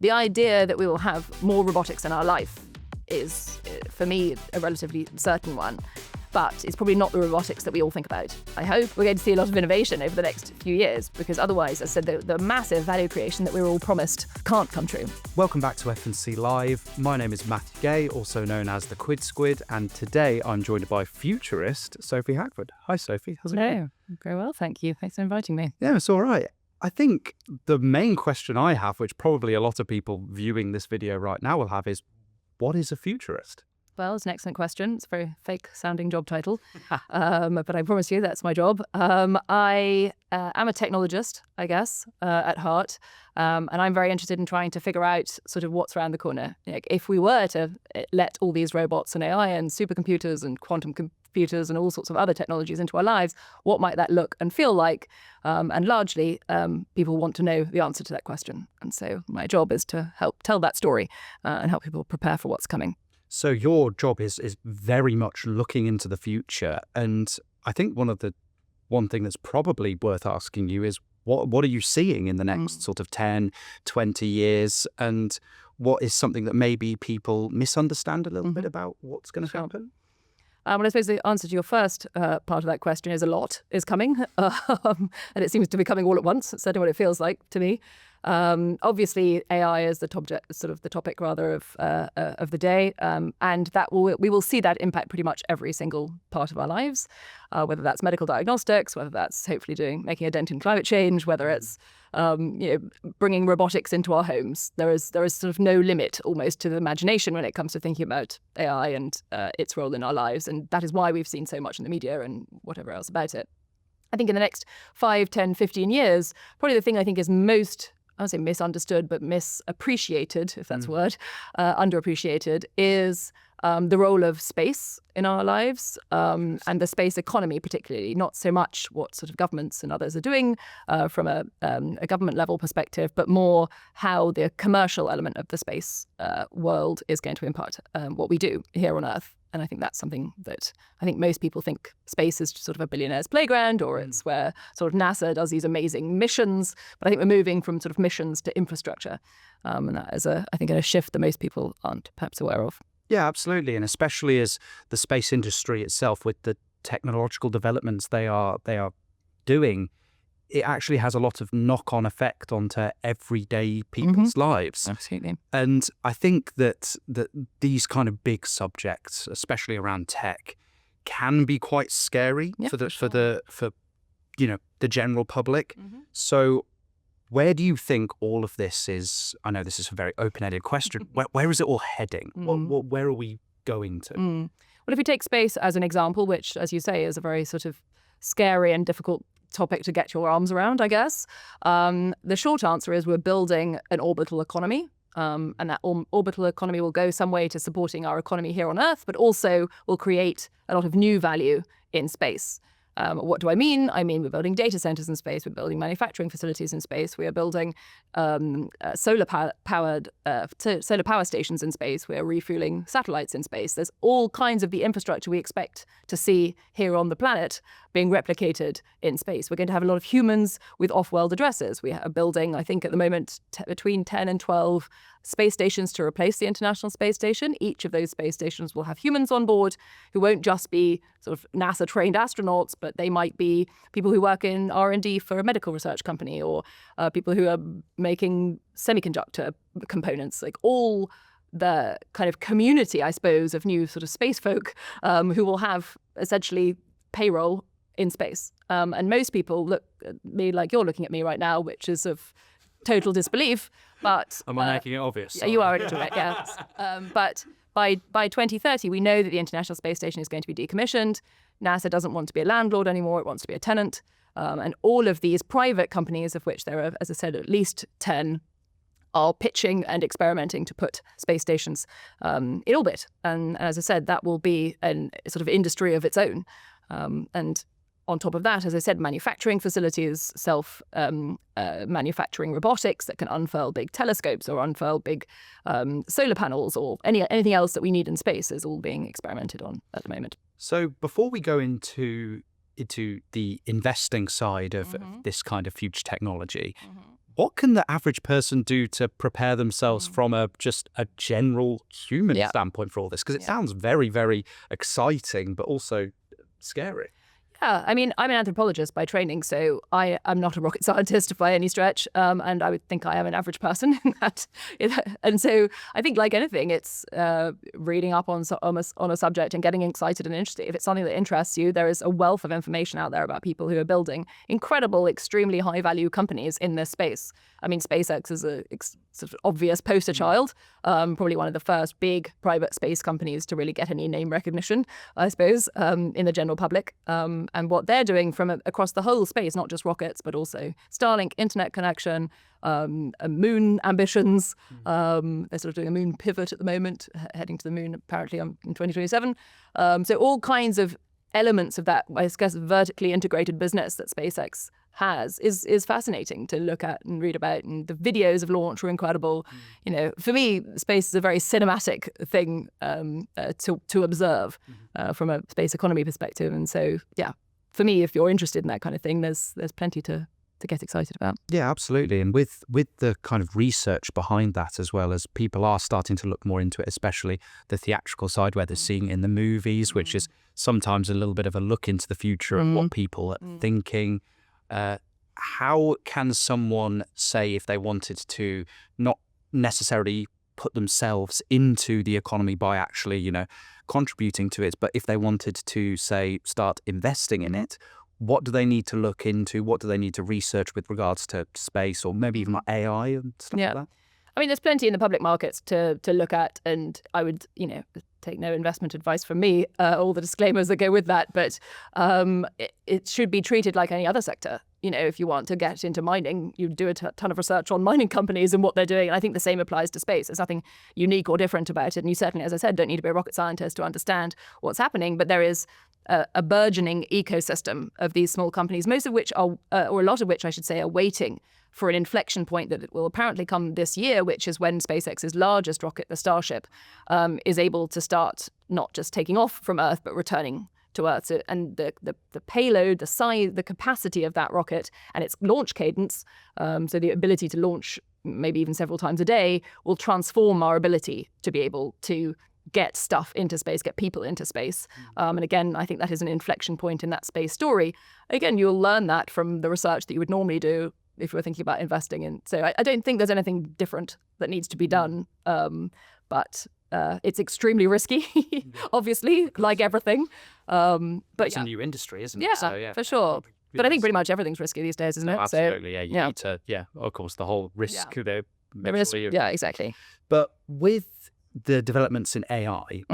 the idea that we will have more robotics in our life is, for me, a relatively certain one. But it's probably not the robotics that we all think about. I hope we're going to see a lot of innovation over the next few years, because otherwise, as I said, the massive value creation that we were all promised can't come true. Welcome back to F&C Live. My name is Matthew Gay, also known as the Quid Squid, and today I'm joined by Futurist Sophie Hackford. Hi, Sophie. How's it going? Hello. Very well, thank you. Thanks for inviting me. Yeah, it's all right. I think the main question I have, which probably a lot of people viewing this video right now will have, is what is a futurist? Well, it's an excellent question. It's a very fake-sounding job title, but I promise you that's my job. I am a technologist, I guess, at heart, and I'm very interested in trying to figure out sort of what's around the corner. If we were to let all these robots and AI and supercomputers and quantum computers and all sorts of other technologies into our lives, what might that look and feel like? And largely, people want to know the answer to that question. And so my job is to help tell that story and help people prepare for what's coming. So your job is very much looking into the future. And I think one thing that's probably worth asking you is what are you seeing in the next sort of 10, 20 years? And what is something that maybe people misunderstand a little bit about what's going to happen? Well, I suppose the answer to your first part of that question is a lot is coming, and it seems to be coming all at once. It's certainly what it feels like to me. Obviously, AI is the topic of the day, and we will see that impact pretty much every single part of our lives, whether that's medical diagnostics, whether that's hopefully making a dent in climate change, whether it's bringing robotics into our homes. There is sort of no limit almost to the imagination when it comes to thinking about AI and its role in our lives, and that is why we've seen so much in the media and whatever else about it. I think in the next 5, 10, 15 years, probably the thing I think is most, I would say misunderstood, but misappreciated, if that's a word, underappreciated, is the role of space in our lives and the space economy particularly, not so much what sort of governments and others are doing from a government level perspective, but more how the commercial element of the space world is going to impact what we do here on Earth. And I think that's something that I think most people think space is sort of a billionaire's playground, or it's where sort of NASA does these amazing missions. But I think we're moving from sort of missions to infrastructure. And that is, I think, a shift that most people aren't perhaps aware of. Yeah, absolutely. And especially as the space industry itself, with the technological developments they are doing, it actually has a lot of knock-on effect onto everyday people's lives. Absolutely. And I think that these kind of big subjects, especially around tech, can be quite scary for the general public. So where do you think all of this is? I know this is a very open-ended question. Where is it all heading? Where are we going to? Well, if we take space as an example, which, as you say, is a very sort of scary and difficult topic to get your arms around, I guess. The short answer is we're building an orbital economy, and that orbital economy will go some way to supporting our economy here on Earth, but also will create a lot of new value in space. What do I mean? I mean, we're building data centers in space. We're building manufacturing facilities in space. We are building solar power stations in space. We're refueling satellites in space. There's all kinds of the infrastructure we expect to see here on the planet being replicated in space. We're going to have a lot of humans with off-world addresses. We are building, I think at the moment, between 10 and 12 space stations to replace the International Space Station. Each of those space stations will have humans on board who won't just be sort of NASA-trained astronauts, but they might be people who work in R&D for a medical research company, or people who are making semiconductor components, like all the kind of community, I suppose, of new sort of space folk who will have essentially payroll in space. And most people look at me like you're looking at me right now, which is of total disbelief. But am I making it obvious? Yeah, you are a little bit, yes. But by 2030, we know that the International Space Station is going to be decommissioned. NASA doesn't want to be a landlord anymore. It wants to be a tenant. And all of these private companies, of which there are, as I said, at least 10, are pitching and experimenting to put space stations in orbit. And as I said, that will be a sort of industry of its own. And on top of that, as I said, manufacturing facilities, manufacturing robotics that can unfurl big telescopes or unfurl big solar panels, or anything else that we need in space is all being experimented on at the moment. So before we go into the investing side of this kind of future technology, what can the average person do to prepare themselves from just a general human standpoint for all this? Because it sounds very, very exciting, but also scary. Yeah, I mean, I'm an anthropologist by training, so I am not a rocket scientist by any stretch, and I would think I am an average person in that. And so I think, like anything, it's reading up on a subject and getting excited and interested. If it's something that interests you, there is a wealth of information out there about people who are building incredible, extremely high-value companies in this space. I mean, SpaceX is a sort of obvious poster child, probably one of the first big private space companies to really get any name recognition, I suppose, in the general public. And what they're doing from across the whole space, not just rockets, but also Starlink, internet connection, moon ambitions. They're sort of doing a moon pivot at the moment, heading to the moon apparently in 2027. So all kinds of elements of that, I guess, vertically integrated business that SpaceX has is fascinating to look at and read about, and the videos of launch were incredible. You know, for me, space is a very cinematic thing to observe from a space economy perspective. And so, yeah, for me, if you're interested in that kind of thing, there's plenty to get excited about. Yeah, absolutely. And with the kind of research behind that, as well as people are starting to look more into it, especially the theatrical side where they're seeing it in the movies, which is sometimes a little bit of a look into the future of what people are thinking. How can someone say, if they wanted to not necessarily put themselves into the economy by actually, you know, contributing to it, but if they wanted to, say, start investing in it, what do they need to look into? What do they need to research with regards to space, or maybe even like AI and stuff like that? I mean, there's plenty in the public markets to look at, and I would, you know, take no investment advice from me, all the disclaimers that go with that, but it should be treated like any other sector. You know, if you want to get into mining, you do a ton of research on mining companies and what they're doing, and I think the same applies to space. There's nothing unique or different about it, and you certainly, as I said, don't need to be a rocket scientist to understand what's happening, but there is a burgeoning ecosystem of these small companies, most of which are, or a lot of which I should say, are waiting for an inflection point that will apparently come this year, which is when SpaceX's largest rocket, the Starship, is able to start not just taking off from Earth, but returning to Earth. So, and the payload, the size, the capacity of that rocket and its launch cadence, so the ability to launch maybe even several times a day, will transform our ability to be able to get stuff into space, get people into space. And again, I think that is an inflection point in that space story. Again, you'll learn that from the research that you would normally do if you were thinking about investing in. So I don't think there's anything different that needs to be done. But it's extremely risky, obviously, like everything. But it's a new industry, isn't it? Yeah, So, for sure. But I think pretty much everything's risky these days, isn't it? Absolutely, so, you need to, of course, the whole risk there. Yeah, exactly. But with the developments in AI,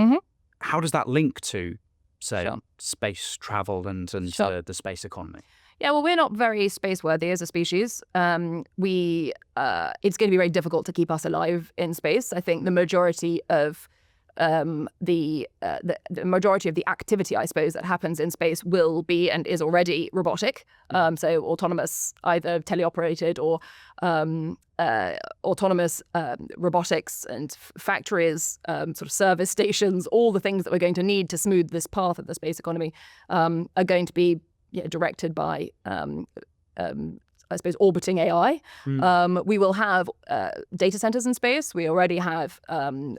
how does that link to, say, space travel and the space economy? Yeah, well, we're not very space-worthy as a species. It's going to be very difficult to keep us alive in space. I think the majority of the majority of the activity, I suppose, that happens in space will be and is already robotic. So autonomous, either teleoperated or autonomous robotics and factories, sort of service stations, all the things that we're going to need to smooth this path of the space economy are going to be directed by, I suppose, orbiting AI. We will have data centers in space. We already have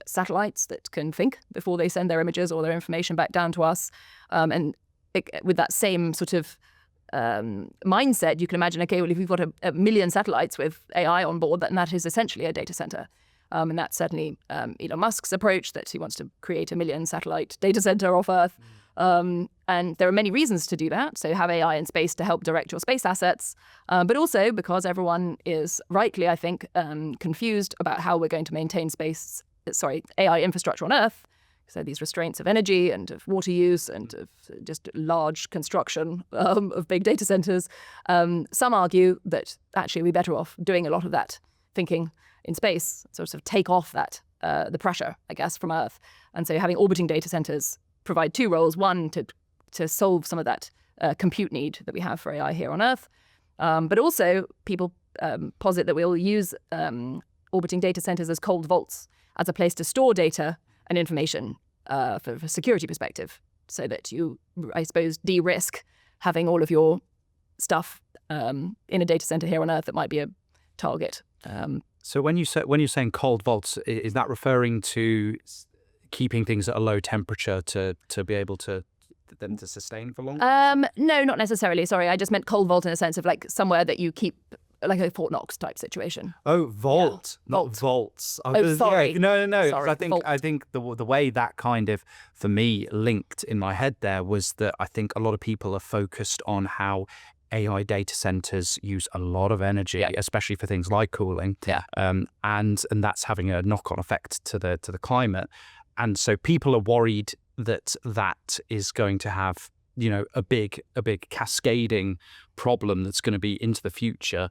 satellites that can think before they send their images or their information back down to us. And with that same sort of mindset, you can imagine, okay, well, if we've got a million satellites with AI on board, then that is essentially a data center. And that's certainly Elon Musk's approach, that he wants to create a million satellite data center off Earth. And there are many reasons to do that. So have AI in space to help direct your space assets, but also because everyone is rightly, I think, confused about how we're going to maintain AI infrastructure on Earth. So these restraints of energy and of water use and of just large construction of big data centers. Some argue that actually we're better off doing a lot of that thinking in space, sort of take off that the pressure, I guess, from Earth. And so having orbiting data centers provide two roles: one, to solve some of that compute need that we have for AI here on Earth, but also people posit that we'll use orbiting data centers as cold vaults, as a place to store data and information for a security perspective, so that you, I suppose, de-risk having all of your stuff in a data center here on Earth that might be a target. So when you're saying cold vaults, is that referring to keeping things at a low temperature to be able to them to sustain for longer? No, not necessarily. Sorry, I just meant cold vault in a sense of like somewhere that you keep, like a Fort Knox type situation. Oh, vault, yeah. not vaults. Sorry. Yeah, no. Sorry, I think the way that kind of, for me, linked in my head there was that I think a lot of people are focused on how AI data centers use a lot of energy, especially for things like cooling. Yeah. And that's having a knock-on effect to the climate. And so people are worried that is going to have, a big cascading problem that's going to be into the future,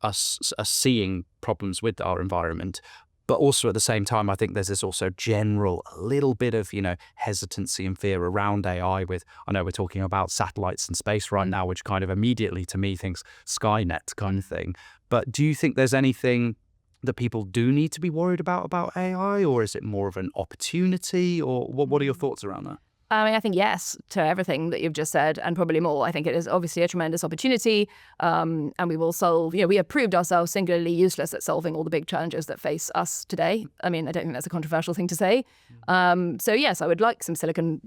us seeing problems with our environment. But also at the same time, I think there's this also general a little bit of, hesitancy and fear around AI I know we're talking about satellites in space right now, which kind of immediately to me thinks Skynet kind of thing. But do you think there's anything that people do need to be worried about AI, or is it more of an opportunity, or what are your thoughts around that? I mean, I think yes to everything that you've just said, and probably more. I think it is obviously a tremendous opportunity, and we will solve, we have proved ourselves singularly useless at solving all the big challenges that face us today. I mean, I don't think that's a controversial thing to say. So yes, I would like some silicon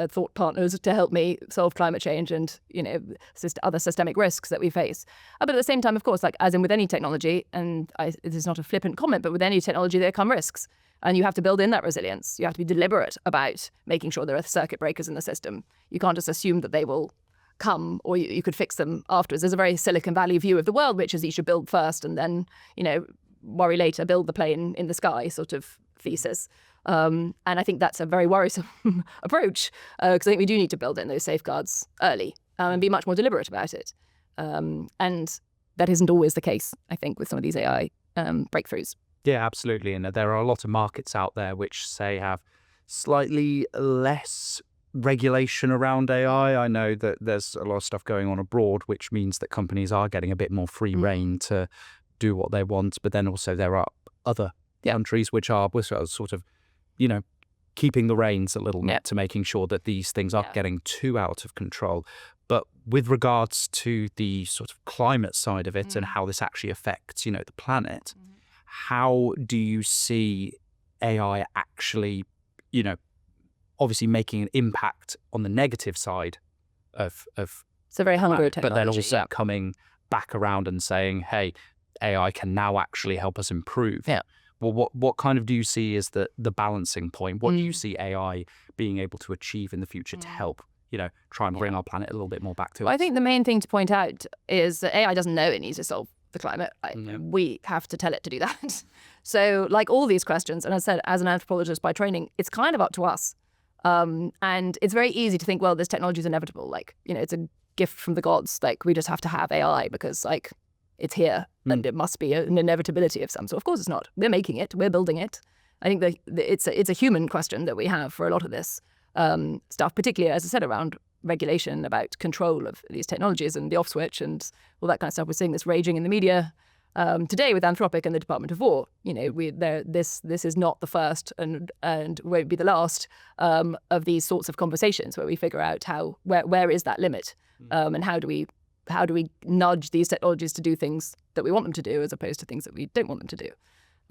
thought partners to help me solve climate change and, other systemic risks that we face. But at the same time, of course, like as in with any technology, and this is not a flippant comment, but with any technology, there come risks. And you have to build in that resilience. You have to be deliberate about making sure there are circuit breakers in the system. You can't just assume that they will come or you could fix them afterwards. There's a very Silicon Valley view of the world, which is you should build first and then, worry later, build the plane in the sky sort of thesis. And I think that's a very worrisome approach because I think we do need to build in those safeguards early and be much more deliberate about it. And that isn't always the case, I think, with some of these AI breakthroughs. Yeah, absolutely. And there are a lot of markets out there which, say, have slightly less regulation around AI. I know that there's a lot of stuff going on abroad, which means that companies are getting a bit more free rein to do what they want. But then also there are other countries which are sort of, keeping the reins a little bit to making sure that these things aren't getting too out of control. But with regards to the sort of climate side of it and how this actually affects, the planet, how do you see AI actually, obviously making an impact on the negative side of it's a very hungry technology, but then also coming back around and saying, hey, AI can now actually help us improve. Yeah. Well, what kind of do you see as the balancing point? What do you see AI being able to achieve in the future to help, try and bring our planet a little bit more back to I us? think the main thing to point out is that AI doesn't know it needs to solve the climate. We have to tell it to do that. So like all these questions, and as I said, as an anthropologist by training, it's kind of up to us. And it's very easy to think, well, this technology is inevitable. Like, it's a gift from the gods. Like, we just have to have AI because, like, it's here and it must be an inevitability of some sort. Of course it's not. We're making it. We're building it. I think that it's a human question that we have for a lot of this stuff, particularly, as I said, around regulation, about control of these technologies and the off switch and all that kind of stuff. We're seeing this raging in the media today with Anthropic and the Department of War. This is not the first and won't be the last of these sorts of conversations where we figure out where is that limit and how do we nudge these technologies to do things that we want them to do as opposed to things that we don't want them to do.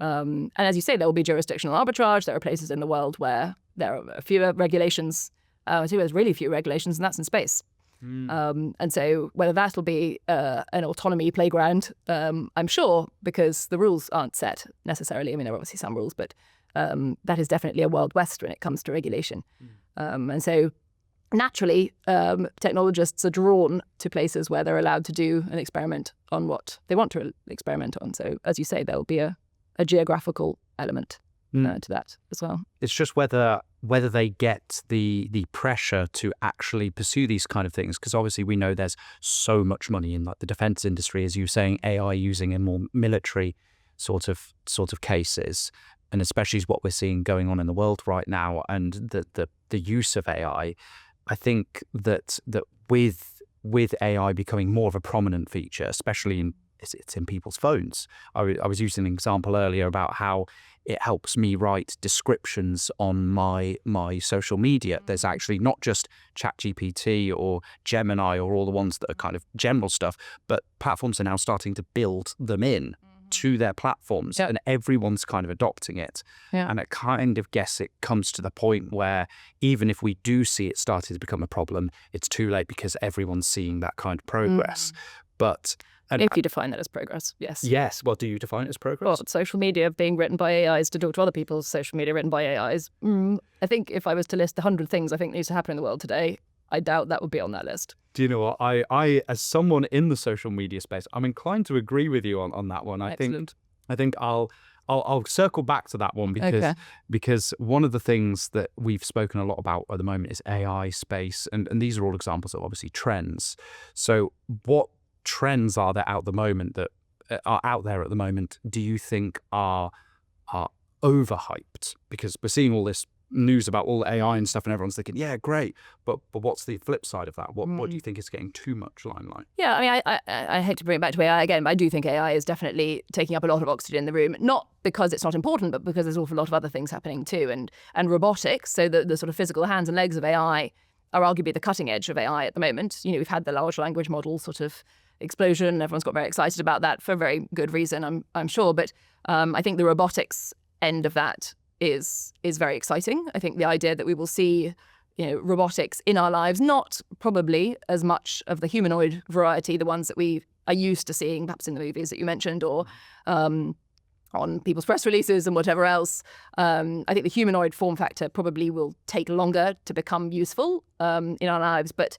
And as you say, there will be jurisdictional arbitrage. There are places in the world where there are fewer regulations. There's really few regulations, and that's in space. And so whether that'll be an autonomy playground, I'm sure, because the rules aren't set necessarily. I mean, there are obviously some rules, but that is definitely a Wild West when it comes to regulation. And so naturally, technologists are drawn to places where they're allowed to do an experiment on what they want to experiment on. So as you say, there'll be a geographical element to that as well. It's just whether they get the pressure to actually pursue these kind of things, because obviously we know there's so much money in like the defense industry, as you were saying, AI using in more military sort of cases, and especially what we're seeing going on in the world right now, and the use of AI. I think that with AI becoming more of a prominent feature, especially it's in people's phones. I was using an example earlier about how it helps me write descriptions on my social media. There's actually not just ChatGPT or Gemini or all the ones that are kind of general stuff, but platforms are now starting to build them in to their platforms, and everyone's kind of adopting it. And I kind of guess it comes to the point where even if we do see it starting to become a problem, it's too late because everyone's seeing that kind of progress. But if you define that as progress, yes. Yes. Well, do you define it as progress? Well, social media being written by AIs to talk to other people's social media written by AIs. I think if I was to list 100 things I think needs to happen in the world today, I doubt that would be on that list. Do you know what? I as someone in the social media space, I'm inclined to agree with you on that one. I think I'll circle back to that one because one of the things that we've spoken a lot about at the moment is AI space, and these are all examples of obviously trends. So what trends are there out the moment that are out there at the moment do you think are overhyped? Because we're seeing all this news about all the AI and stuff, and everyone's thinking, yeah, great, but what's the flip side of that? What do you think is getting too much limelight? Yeah, I mean, I hate to bring it back to AI again, but I do think AI is definitely taking up a lot of oxygen in the room, not because it's not important, but because there's an awful lot of other things happening too. And robotics, so the sort of physical hands and legs of AI are arguably the cutting edge of AI at the moment. You know, we've had the large language model sort of explosion. Everyone's got very excited about that for a very good reason, I'm sure. But I think the robotics end of that is very exciting. I think the idea that we will see, you know, robotics in our lives, not probably as much of the humanoid variety, the ones that we are used to seeing perhaps in the movies that you mentioned, or on people's press releases and whatever else. I think the humanoid form factor probably will take longer to become useful in our lives, but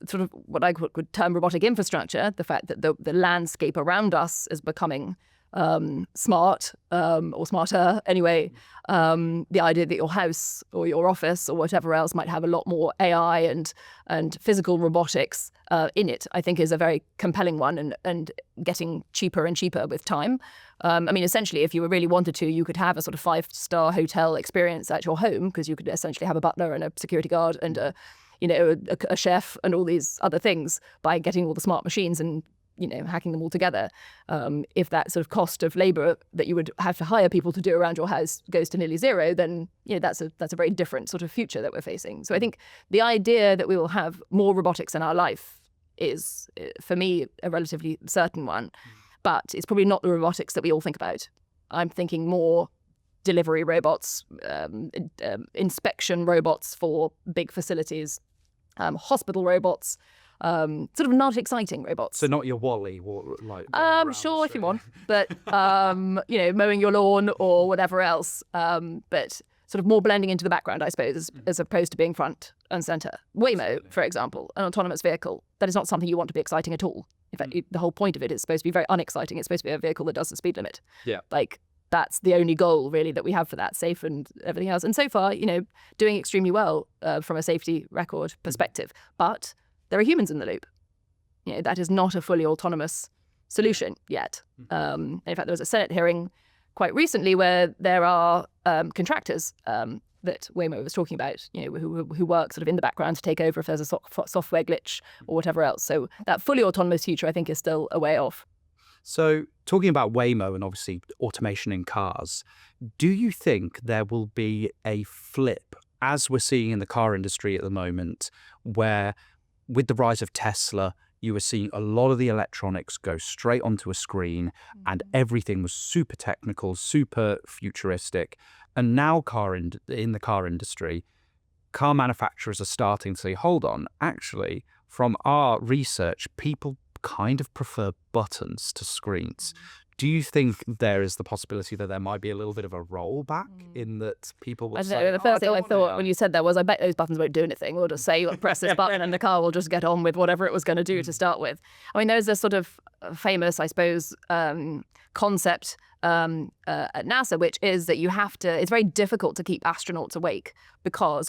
sort of what I would term robotic infrastructure, the fact that the landscape around us is becoming smart or smarter anyway. The idea that your house or your office or whatever else might have a lot more AI and physical robotics in it, I think is a very compelling one, and getting cheaper and cheaper with time. I mean, essentially, if you really wanted to, you could have a sort of 5-star hotel experience at your home, because you could essentially have a butler and a security guard and a chef and all these other things by getting all the smart machines and, you know, hacking them all together. If that sort of cost of labour that you would have to hire people to do around your house goes to nearly zero, then, you know, that's a very different sort of future that we're facing. So I think the idea that we will have more robotics in our life is, for me, a relatively certain one. But it's probably not the robotics that we all think about. I'm thinking more delivery robots, inspection robots for big facilities, hospital robots, sort of not exciting robots. So not your Wall-E, like. Sure, if you want, but you know, mowing your lawn or whatever else. But sort of more blending into the background, I suppose, as opposed to being front and centre. Waymo, for example, an autonomous vehicle, that is not something you want to be exciting at all. In fact, the whole point of it is supposed to be very unexciting. It's supposed to be a vehicle that does the speed limit. Yeah. Like, that's the only goal, really, that we have for that, safe and everything else. And so far, you know, doing extremely well from a safety record perspective. But there are humans in the loop. You know, that is not a fully autonomous solution yet. In fact, there was a Senate hearing quite recently where there are contractors that Waymo was talking about, you know, who work sort of in the background to take over if there's a software glitch or whatever else. So that fully autonomous future, I think, is still a way off. So talking about Waymo and obviously automation in cars, do you think there will be a flip, as we're seeing in the car industry at the moment, where with the rise of Tesla, you were seeing a lot of the electronics go straight onto a screen and everything was super technical, super futuristic. And now in the car industry, car manufacturers are starting to say, hold on, actually, from our research, people kind of prefer buttons to screens. Do you think there is the possibility that there might be a little bit of a rollback in that people will say, the first thing I thought when you said that was, I bet those buttons won't do anything. We'll just say, you press this button and the car will just get on with whatever it was going to do to start with. I mean, there's this sort of famous, I suppose, concept at NASA, which is that it's very difficult to keep astronauts awake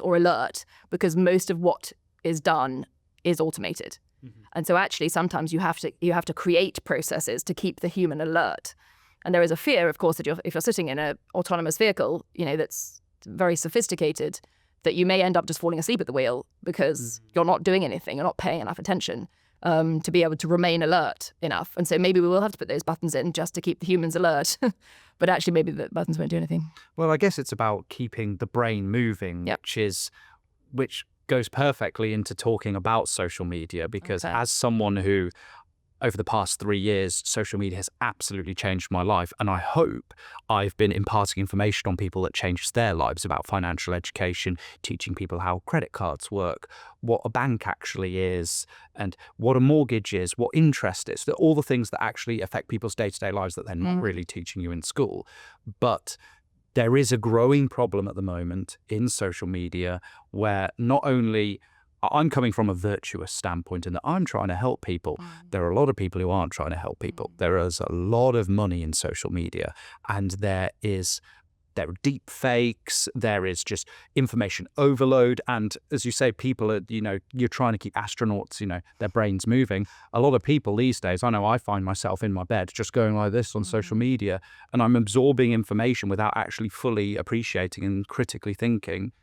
or alert, because most of what is done is automated. And so actually sometimes you have to create processes to keep the human alert. And there is a fear, of course, that if you're sitting in an autonomous vehicle, you know, that's very sophisticated, that you may end up just falling asleep at the wheel because you're not doing anything, you're not paying enough attention. to be able to remain alert enough. And so maybe we will have to put those buttons in just to keep the humans alert. But actually, maybe the buttons won't do anything. Well, I guess it's about keeping the brain moving, Yep. which goes perfectly into talking about social media, because as someone who, over the past 3 years, social media has absolutely changed my life. And I hope I've been imparting information on people that changes their lives about financial education, teaching people how credit cards work, what a bank actually is, and what a mortgage is, what interest is, all the things that actually affect people's day-to-day lives that they're not really teaching you in school. But there is a growing problem at the moment in social media where not only I'm coming from a virtuous standpoint in that I'm trying to help people. There are a lot of people who aren't trying to help people. There is a lot of money in social media, and there are deep fakes, there is just information overload. And as you say, people are, you're trying to keep astronauts, their brains moving. A lot of people these days, I know I find myself in my bed just going like this on social media, and I'm absorbing information without actually fully appreciating and critically thinking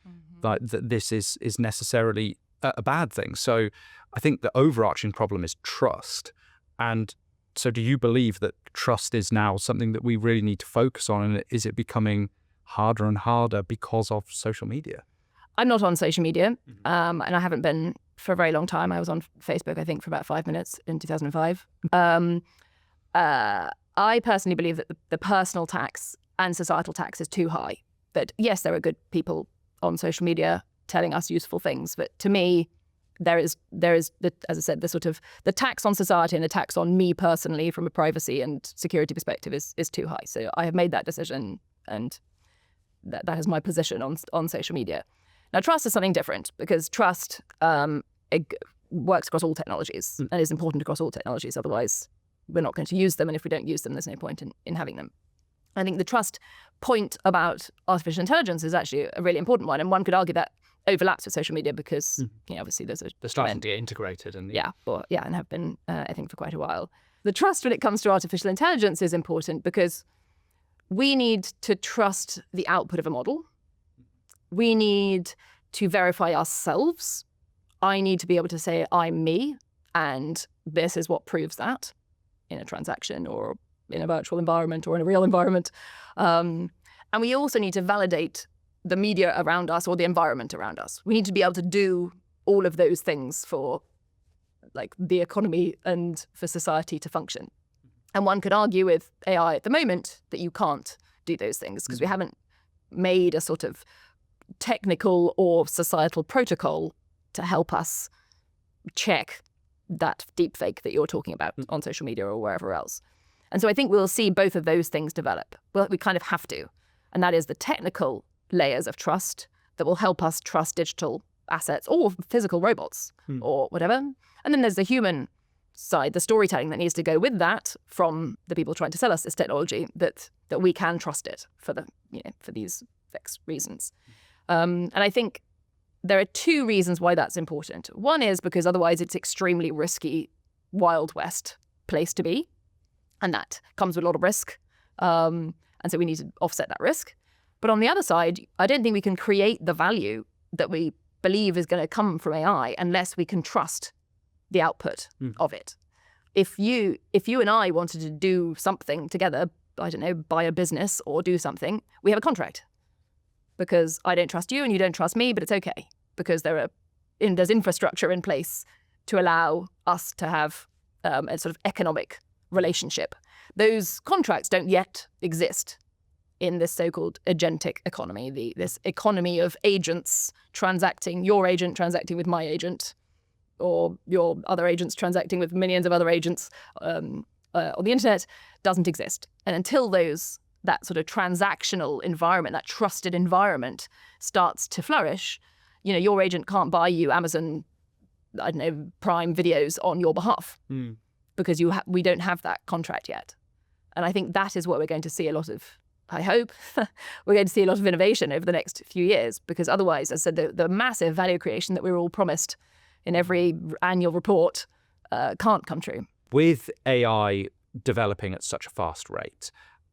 that this is necessarily a bad thing. So I think the overarching problem is trust. And so do you believe that trust is now something that we really need to focus on? And is it becoming harder and harder because of social media? I'm not on social media, and I haven't been for a very long time. I was on Facebook, I think, for about 5 minutes in 2005. I personally believe that the personal tax and societal tax is too high. That yes, there are good people on social media telling us useful things, but to me, there is as I said, the tax on society and the tax on me personally from a privacy and security perspective is too high. So I have made that decision, and that is my position on social media. Now, trust is something different, because trust it works across all technologies and is important across all technologies. Otherwise, we're not going to use them, and if we don't use them, there's no point in having them. I think the trust point about artificial intelligence is actually a really important one, and one could argue that overlaps with social media because obviously they're starting to get integrated, and and have been I think for quite a while. The trust when it comes to artificial intelligence is important because we need to trust the output of a model. We need to verify ourselves. I need to be able to say I'm me, and this is what proves that in a transaction or in a virtual environment or in a real environment. And we also need to validate the media around us or the environment around us. We need to be able to do all of those things for the economy and for society to function. And one could argue with AI at the moment that you can't do those things because we haven't made a sort of technical or societal protocol to help us check that deepfake that you're talking about on social media or wherever else. And so I think we'll see both of those things develop. Well, we kind of have to. And that is the technical layers of trust that will help us trust digital assets or physical robots or whatever. And then there's the human side, the storytelling that needs to go with that from the people trying to sell us this technology, that we can trust it for these fixed reasons. And I think there are two reasons why that's important. One is because otherwise it's extremely risky, Wild West place to be. And that comes with a lot of risk. And so we need to offset that risk. But on the other side, I don't think we can create the value that we believe is going to come from AI unless we can trust the output of it. If you and I wanted to do something together, I don't know, buy a business or do something, we have a contract. Because I don't trust you and you don't trust me, but it's okay. Because there's infrastructure in place to allow us to have a sort of economic relationship. Those contracts don't yet exist in this so-called agentic economy, this economy of agents transacting, your agent transacting with my agent, or your other agents transacting with millions of other agents on the internet, doesn't exist. And until that sort of transactional environment, that trusted environment starts to flourish, your agent can't buy you Amazon, I don't know, Prime videos on your behalf because we don't have that contract yet. And I think that is what we're going to see a lot of. I hope we're going to see a lot of innovation over the next few years, because otherwise, as I said, the massive value creation that we were all promised in every annual report can't come true. With AI developing at such a fast rate,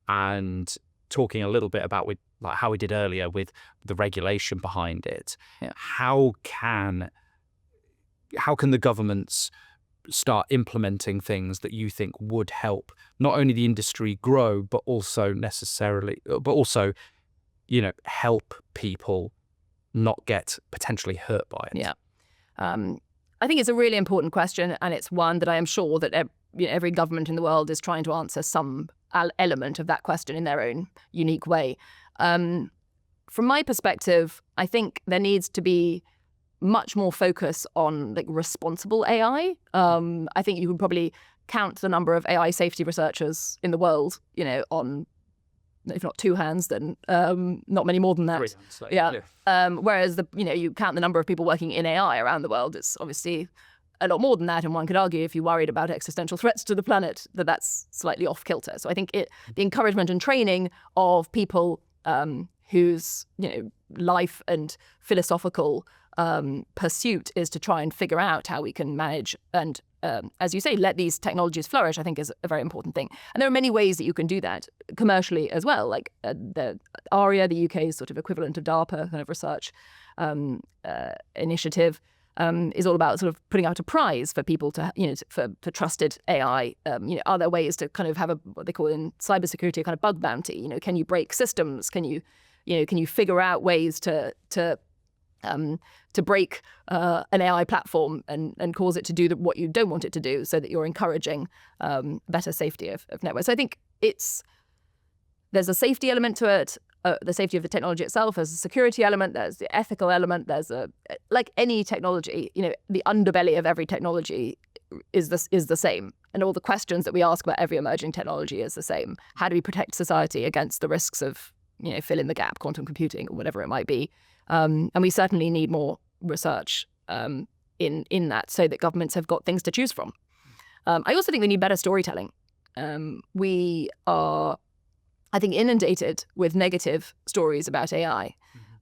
and talking a little bit about how we did earlier with the regulation behind it, how can the governments start implementing things that you think would help not only the industry grow, but also help people not get potentially hurt by it? Yeah. I think it's a really important question, and it's one that I am sure that every government in the world is trying to answer some element of that question in their own unique way. From my perspective, I think there needs to be much more focus on responsible AI. I think you can probably count the number of AI safety researchers in the world, on, if not two hands, then not many more than that. 3 hands, yeah. Whereas you count the number of people working in AI around the world, it's obviously a lot more than that. And one could argue, if you're worried about existential threats to the planet, that's slightly off kilter. So I think the encouragement and training of people whose life and philosophical pursuit is to try and figure out how we can manage and, as you say, let these technologies flourish, I think is a very important thing. And there are many ways that you can do that commercially as well. Like the ARIA, the UK's sort of equivalent of DARPA kind of research initiative, is all about sort of putting out a prize for people to, for trusted AI. Are there ways to kind of have what they call in cybersecurity a kind of bug bounty? Can you break systems? Can you figure out ways to break an AI platform and cause it to do what you don't want it to do, so that you're encouraging better safety of networks. So I think there's a safety element to it, the safety of the technology itself. There's a security element. There's the ethical element. There's like any technology, the underbelly of every technology is the same, and all the questions that we ask about every emerging technology is the same. How do we protect society against the risks of fill in the gap, quantum computing or whatever it might be? And we certainly need more research in that, so that governments have got things to choose from. I also think we need better storytelling. We are, I think, inundated with negative stories about AI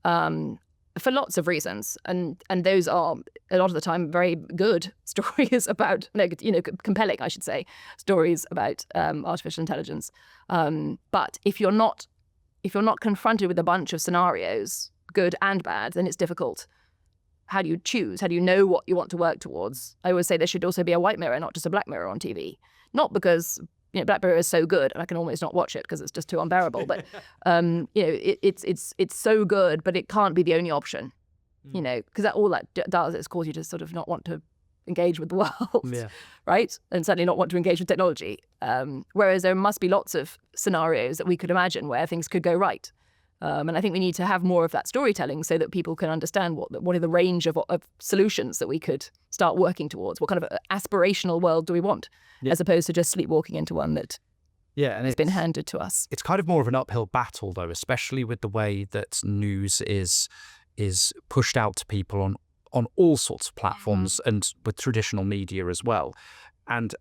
for lots of reasons, and those are a lot of the time very good stories about compelling, I should say, stories about artificial intelligence. But if you're not confronted with a bunch of scenarios, good and bad, then it's difficult. How do you choose? How do you know what you want to work towards? I always say there should also be a white mirror, not just a black mirror on TV. Not because Black Mirror is so good and I can almost not watch it because it's just too unbearable. But it's so good, but it can't be the only option. Because all that does is cause you to sort of not want to engage with the world, right? And certainly not want to engage with technology. Whereas there must be lots of scenarios that we could imagine where things could go right. And I think we need to have more of that storytelling so that people can understand what are the range of solutions that we could start working towards. What kind of aspirational world do we want, as opposed to just sleepwalking into one that has been handed to us. It's kind of more of an uphill battle, though, especially with the way that news is pushed out to people on all sorts of platforms and with traditional media as well. And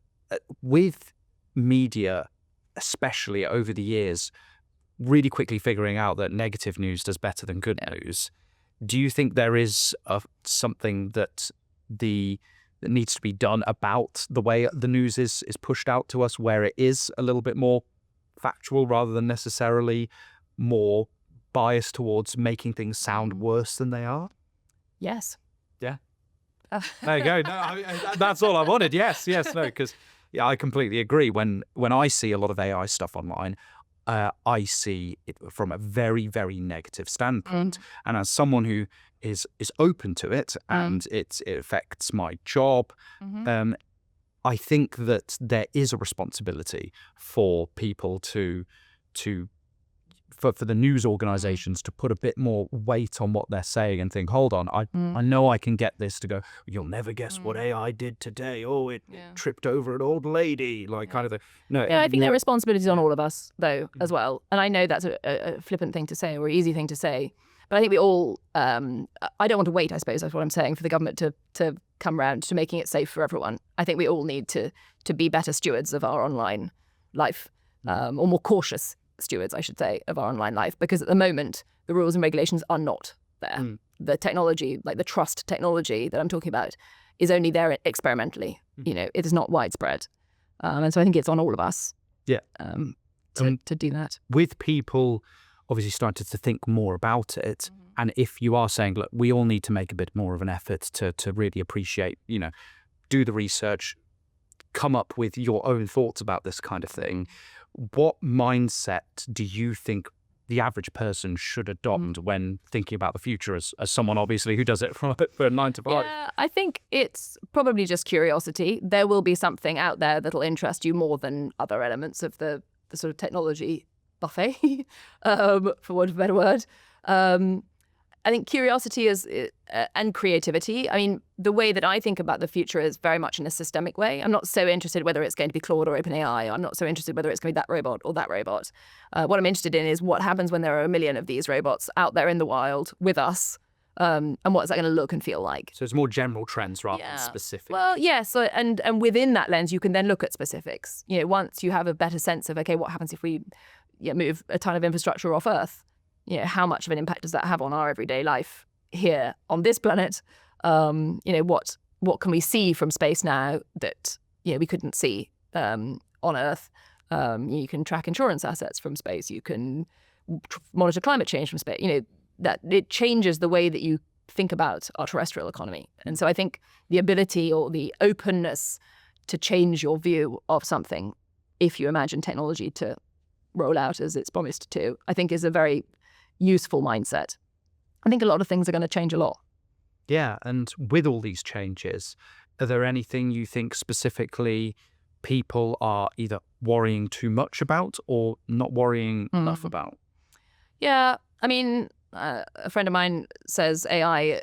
with media, especially over the years, really quickly figuring out that negative news does better than good news. Do you think there is something that needs to be done about the way the news is pushed out to us, where it is a little bit more factual rather than necessarily more biased towards making things sound worse than they are? Yes. Yeah. There you go. No, that's all I wanted. Yes, no, because I completely agree. When I see a lot of AI stuff online, I see it from a very, very negative standpoint. And as someone who is open to it and it affects my job, I think that there is a responsibility for people for the news organizations to put a bit more weight on what they're saying and think, hold on, I know I can get this to go, you'll never guess what AI did today. Oh, it tripped over an old lady, kind of the... No, I think there are responsibilities on all of us, though, as well. And I know that's a flippant thing to say or an easy thing to say. But I think we all... I don't want to wait, I suppose, that's what I'm saying, for the government to come round to making it safe for everyone. I think we all need to be better stewards of our online life, or more cautious stewards, I should say, of our online life, because at the moment the rules and regulations are not there. The technology, like the trust technology that I'm talking about, is only there experimentally. It is not widespread, and so I think it's on all of us. To do that. With people obviously started to think more about it, and if you are saying, look, we all need to make a bit more of an effort to really appreciate, do the research, come up with your own thoughts about this kind of thing, what mindset do you think the average person should adopt when thinking about the future as someone obviously who does it for a 9 to 5? Yeah, I think it's probably just curiosity. There will be something out there that'll interest you more than other elements of the sort of technology buffet, for want of a better word. I think curiosity and creativity. I mean, the way that I think about the future is very much in a systemic way. I'm not so interested whether it's going to be Claude or OpenAI. I'm not so interested whether it's going to be that robot or that robot. What I'm interested in is what happens when there are a million of these robots out there in the wild with us, and what is that going to look and feel like. So it's more general trends rather than specific. Well, yes, and within that lens, you can then look at specifics. Once you have a better sense of, okay, what happens if we move a ton of infrastructure off Earth? How much of an impact does that have on our everyday life here on this planet? What can we see from space now that we couldn't see on Earth? You can track insurance assets from space. You can monitor climate change from space. That it changes the way that you think about our terrestrial economy. And so I think the ability or the openness to change your view of something, if you imagine technology to roll out as it's promised to, I think is a very useful mindset. I think a lot of things are going to change a lot. Yeah, and with all these changes, are there anything you think specifically people are either worrying too much about or not worrying enough about? Yeah, I mean, a friend of mine says AI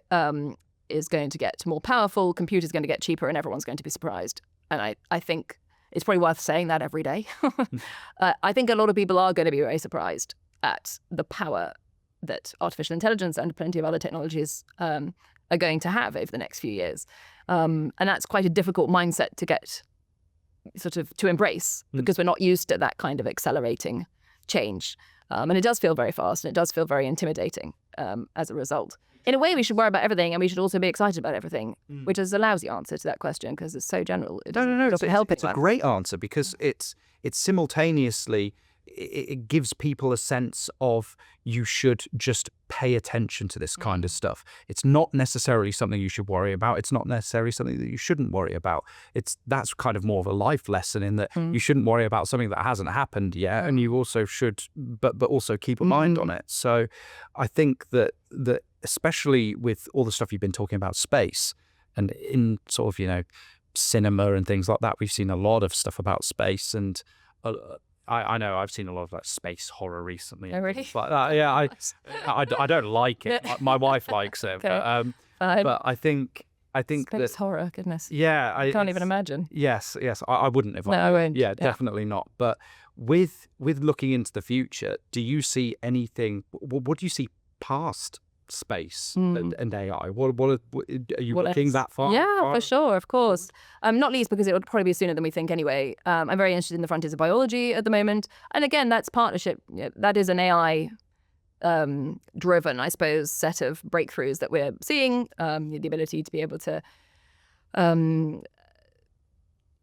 is going to get more powerful, computers are going to get cheaper, and everyone's going to be surprised. And I think it's probably worth saying that every day. I think a lot of people are going to be very surprised at the power that artificial intelligence and plenty of other technologies are going to have over the next few years. And that's quite a difficult mindset to get to embrace because we're not used to that kind of accelerating change. And it does feel very fast and it does feel very intimidating as a result. In a way, we should worry about everything and we should also be excited about everything, which is a lousy answer to that question because it's so general. No. It's a great answer because it's simultaneously, it gives people a sense of you should just pay attention to this kind of stuff. It's not necessarily something you should worry about. It's not necessarily something that you shouldn't worry about. That's kind of more of a life lesson in that you shouldn't worry about something that hasn't happened yet, and you also should, but also keep a mind on it. So I think that especially with all the stuff you've been talking about space and in sort of, cinema and things like that, we've seen a lot of stuff about space and I know I've seen a lot of like space horror recently. Oh, really? Like that. Yeah, I don't like it. My wife likes it, okay. But I think space horror, goodness. Yeah, I can't even imagine. Yes, I wouldn't if No, I won't. Yeah, definitely not. But with looking into the future, do you see anything? What do you see past space and AI? What are you looking that far? Yeah, for sure, of course. Not least because it would probably be sooner than we think anyway. I'm very interested in the frontiers of biology at the moment. And again, that's partnership. That is an AI driven, I suppose, set of breakthroughs that we're seeing. The ability to be able to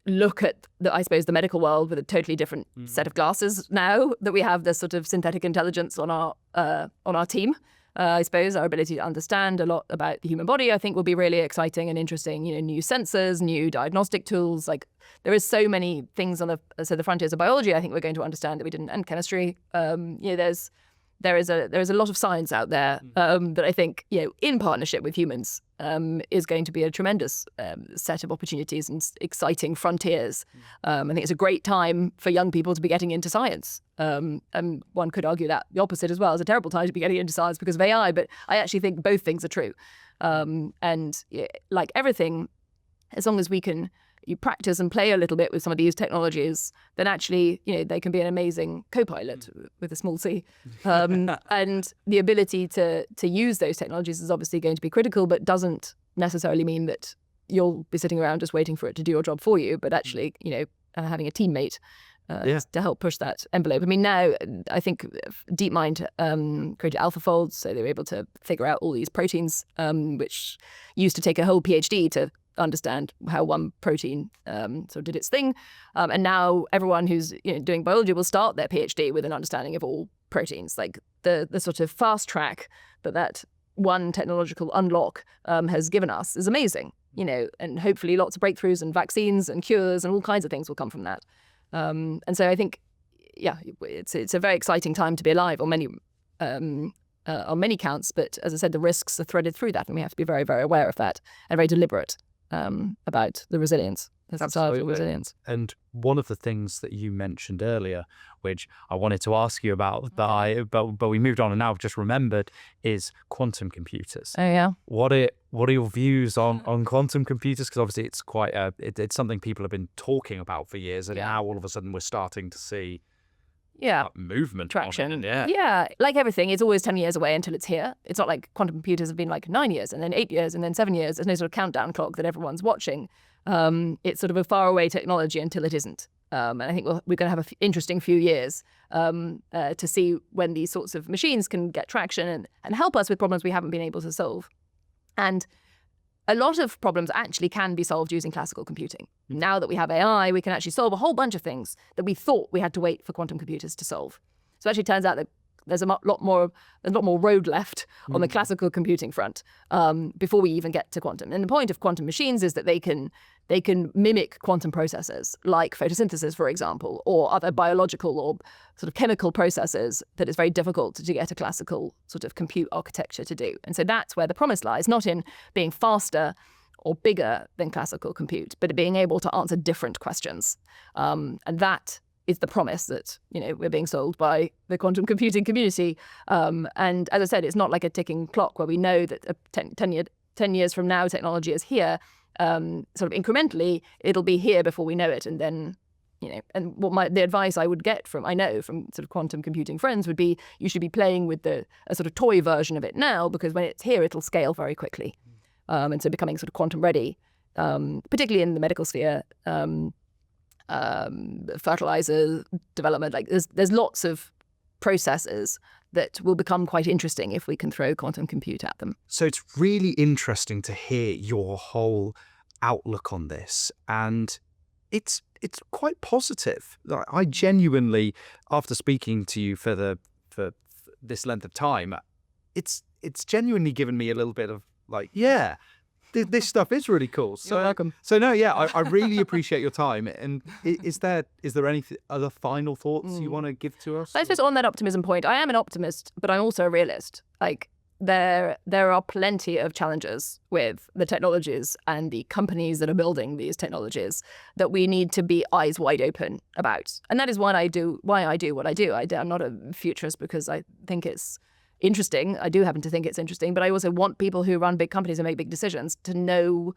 look at the medical world with a totally different set of glasses now that we have this sort of synthetic intelligence on our team. I suppose our ability to understand a lot about the human body, I think, will be really exciting and interesting. New sensors, new diagnostic tools. Like there is so many things on the frontiers of biology. I think we're going to understand that we didn't, and chemistry. There is a lot of science out there that I think, in partnership with humans, is going to be a tremendous set of opportunities and exciting frontiers. I think it's a great time for young people to be getting into science. And one could argue that the opposite as well. It's a terrible time to be getting into science because of AI, but I actually think both things are true. And like everything, as long as you practice and play a little bit with some of these technologies, then actually, they can be an amazing co-pilot with a small c. And the ability to use those technologies is obviously going to be critical, but doesn't necessarily mean that you'll be sitting around just waiting for it to do your job for you, but actually, having a teammate to help push that envelope. I mean, now I think DeepMind created AlphaFold, so they were able to figure out all these proteins, which used to take a whole PhD to understand how one protein sort of did its thing. And now everyone who's doing biology will start their PhD with an understanding of all proteins. Like the sort of fast track that one technological unlock has given us is amazing. and hopefully lots of breakthroughs and vaccines and cures and all kinds of things will come from that. And so I think, it's a very exciting time to be alive on many counts. But as I said, the risks are threaded through that, and we have to be very, very aware of that and very deliberate about the resilience, the societal resilience. And one of the things that you mentioned earlier, which I wanted to ask you about, but we moved on and now I've just remembered, is quantum computers. Oh yeah. What are your views on quantum computers? Because obviously it's quite it's something people have been talking about for years, and now all of a sudden we're starting to see movement, traction. Yeah, like everything, it's always 10 years away until it's here. It's not like quantum computers have been like 9 years and then 8 years and then 7 years. There's no sort of countdown clock that everyone's watching. It's sort of a faraway technology until it isn't. And I think we're going to have an interesting few years to see when these sorts of machines can get traction and help us with problems we haven't been able to solve. And a lot of problems actually can be solved using classical computing. Now that we have AI, we can actually solve a whole bunch of things that we thought we had to wait for quantum computers to solve. So it actually turns out that there's a lot more road left on the classical computing front before we even get to quantum. And the point of quantum machines is that they can mimic quantum processes like photosynthesis, for example, or other biological or sort of chemical processes that it's very difficult to get a classical sort of compute architecture to do. And so that's where the promise lies, not in being faster or bigger than classical compute, but being able to answer different questions. And that is the promise that we're being sold by the quantum computing community. And as I said, it's not like a ticking clock where we know that 10 years from now technology is here. Sort of incrementally, it'll be here before we know it. And then, and the advice I would get from sort of quantum computing friends would be, you should be playing with a sort of toy version of it now, because when it's here, it'll scale very quickly. And so becoming sort of quantum ready, particularly in the medical sphere, fertilizer development, like there's lots of processes that will become quite interesting if we can throw quantum compute at them. So it's really interesting to hear your whole outlook on this, and it's quite positive. Like, I genuinely, after speaking to you for this length of time, it's genuinely given me a little bit of like, this stuff is really cool. So, you're welcome. So no, I really appreciate your time. And is there any other final thoughts you want to give to us? I suppose on that optimism point, I am an optimist, but I'm also a realist. Like there are plenty of challenges with the technologies and the companies that are building these technologies that we need to be eyes wide open about. And that is why I do what I do. I'm not a futurist because I think it's interesting. I do happen to think it's interesting, but I also want people who run big companies and make big decisions to know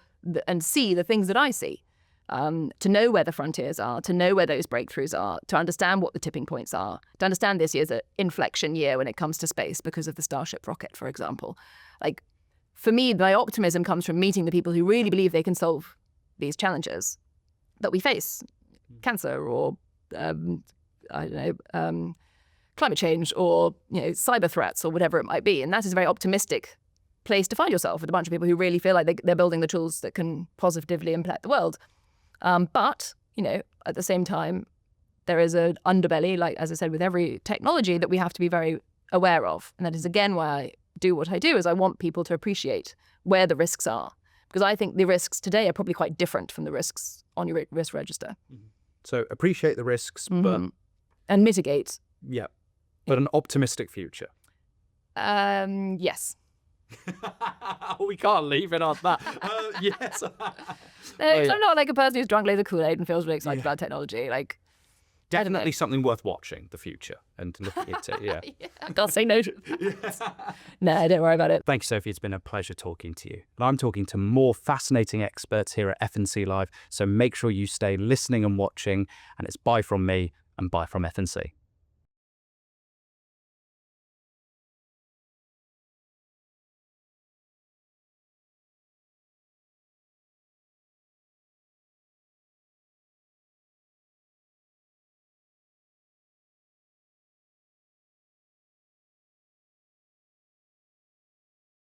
and see the things that I see, to know where the frontiers are, to know where those breakthroughs are, to understand what the tipping points are, to understand this year's an inflection year when it comes to space because of the Starship rocket, for example. Like, for me, my optimism comes from meeting the people who really believe they can solve these challenges that we face, cancer or, climate change or cyber threats or whatever it might be. And that is a very optimistic place to find yourself with a bunch of people who really feel like they're building the tools that can positively impact the world. But at the same time, there is an underbelly, like, as I said, with every technology that we have to be very aware of. And that is, again, why I do what I do, is I want people to appreciate where the risks are. Because I think the risks today are probably quite different from the risks on your risk register. So appreciate the risks, but... And mitigate. Yeah. But an optimistic future. Yes. We can't leave it on that. Yes. I'm not like a person who's drunk loads of Kool-Aid and feels really excited about technology. Like, definitely something worth watching, the future, and looking into it. Yeah. I can't say no to it. No, don't worry about it. Thank you, Sophie. It's been a pleasure talking to you. And I'm talking to more fascinating experts here at F&C Live. So make sure you stay listening and watching. And it's bye from me and bye from F&C.